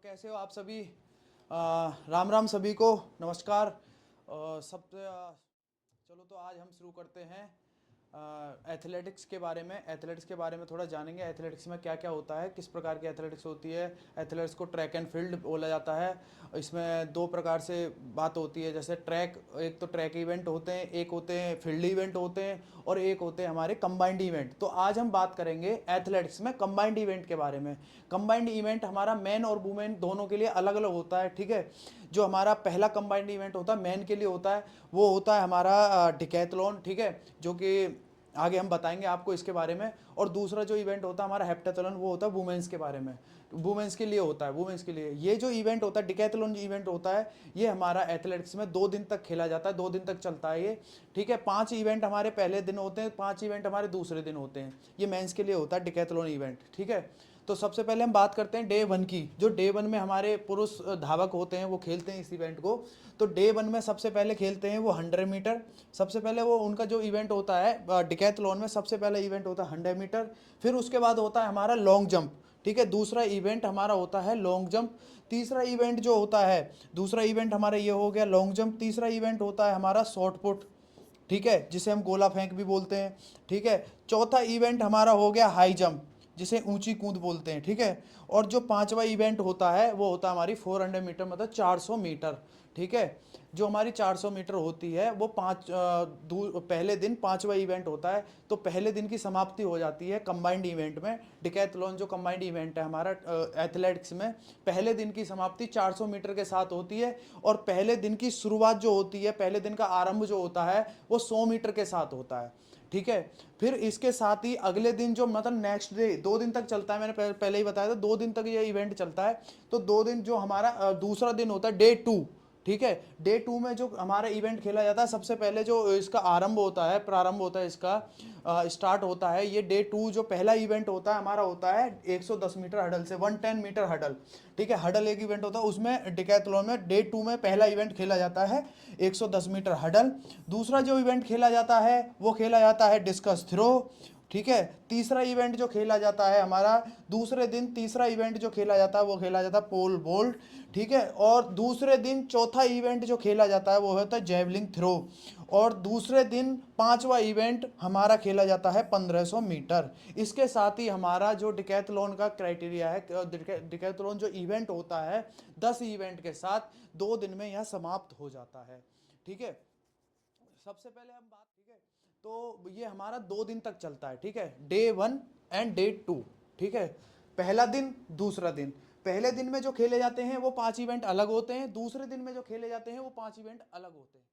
कैसे हो आप सभी। राम राम सभी को, नमस्कार। चलो तो आज हम शुरू करते हैं एथलेटिक्स के बारे में। एथलेटिक्स के बारे में थोड़ा जानेंगे, एथलेटिक्स में क्या क्या होता है, किस प्रकार की एथलेटिक्स होती है। एथलेटिक्स को ट्रैक एंड फील्ड बोला जाता है। इसमें दो प्रकार से बात होती है, जैसे ट्रैक, एक तो ट्रैक इवेंट होते हैं, एक होते हैं फील्ड इवेंट होते हैं, और एक होते हैं हमारे कंबाइंड इवेंट। तो आज हम बात करेंगे एथलेटिक्स में कंबाइंड इवेंट के बारे में। कंबाइंड इवेंट हमारा मैन और वुमेन दोनों के लिए अलग अलग होता है, ठीक है। जो हमारा पहला कंबाइंड इवेंट होता है मैन के लिए होता है, वो होता है हमारा डिकैथलॉन, ठीक है, जो कि आगे हम बताएंगे आपको इसके बारे में। और दूसरा जो इवेंट होता है हमारा हेप्टाथलॉन, वो होता है वुमेन्स के बारे में, वुमेन्स के लिए होता है, वुमेन्स के लिए। ये जो इवेंट होता है डिकैथलॉन इवेंट होता है, ये हमारा एथलेटिक्स में 2 दिन तक खेला जाता है, 2 दिन तक चलता है ये, ठीक है। 5 इवेंट हमारे पहले दिन होते हैं, 5 इवेंट हमारे दूसरे दिन होते हैं। ये मेंस के लिए होता है डिकैथलॉन इवेंट, ठीक है। तो सबसे पहले हम बात करते हैं डे 1 की। जो डे 1 में हमारे पुरुष धावक होते हैं वो खेलते हैं इस इवेंट को। तो डे 1 में सबसे पहले खेलते हैं वो 100 मीटर। सबसे पहले वो उनका जो इवेंट होता है डिकैथलॉन में, सबसे पहला इवेंट होता है 100 मीटर। फिर उसके बाद होता है हमारा लॉन्ग जंप, ठीक है। दूसरा इवेंट हमारा होता है लॉन्ग जंप। तीसरा इवेंट जो होता है, दूसरा इवेंट हमारा ये हो गया लॉन्ग जंप। तीसरा इवेंट होता है हमारा शॉर्ट पुट, ठीक है, जिसे हम गोला फेंक भी बोलते हैं, ठीक है। चौथा इवेंट हमारा हो गया हाई जंप, जिसे ऊंची कूद बोलते हैं, ठीक है। और जो पांचवा इवेंट होता है वो होता है हमारी 400 मीटर, मतलब 400 मीटर, ठीक है। जो हमारी 400 मीटर होती है वो पहले दिन पांचवा इवेंट होता है। तो पहले दिन की समाप्ति हो जाती है कंबाइंड इवेंट में। डिकैथलॉन जो कंबाइंड इवेंट है हमारा एथलेटिक्स में, पहले दिन की समाप्ति 400 मीटर के साथ होती है। और पहले दिन की शुरुआत जो होती है, पहले दिन का आरंभ जो होता है वो 100 मीटर के साथ होता है, ठीक है। फिर इसके साथ ही अगले दिन जो, मतलब नेक्स्ट डे, 2 दिन तक चलता है, मैंने पहले ही बताया था 2 दिन तक ये इवेंट चलता है। तो 2 दिन जो हमारा दूसरा दिन होता है डे 2, ठीक है। डे 2 में जो हमारा इवेंट खेला जाता है, सबसे पहले जो इसका आरंभ होता है, प्रारंभ होता है इसका, स्टार्ट होता है ये डे 2। जो पहला इवेंट होता है हमारा होता है 110 मीटर हडल से, 110 मीटर हडल, ठीक है। हडल एक इवेंट होता है, उसमें डिकैथलॉन में डे 2 में पहला इवेंट खेला जाता है 110 मीटर हडल। दूसरा जो इवेंट खेला जाता है वो खेला जाता है डिस्कस थ्रो, ठीक है। तीसरा इवेंट जो खेला जाता है हमारा दूसरे दिन, तीसरा इवेंट जो खेला जाता है वो खेला जाता है पोल वोल्ट, ठीक है। और दूसरे दिन चौथा इवेंट जो खेला जाता है वो होता है जेवलिंग थ्रो। और दूसरे दिन पांचवा इवेंट हमारा खेला जाता है 1500 मीटर। इसके साथ ही हमारा जो डिकैथलॉन का क्राइटेरिया है, डिकैथलॉन जो इवेंट होता है 10 इवेंट के साथ 2 दिन में यह समाप्त हो जाता है, ठीक है। सबसे पहले हम बात, ठीक है, तो ये हमारा 2 दिन तक चलता है, ठीक है। डे 1 एंड डे 2, ठीक है। पहला दिन, दूसरा दिन। पहले दिन में जो खेले जाते हैं वो 5 इवेंट अलग होते हैं, दूसरे दिन में जो खेले जाते हैं वो 5 इवेंट अलग होते हैं,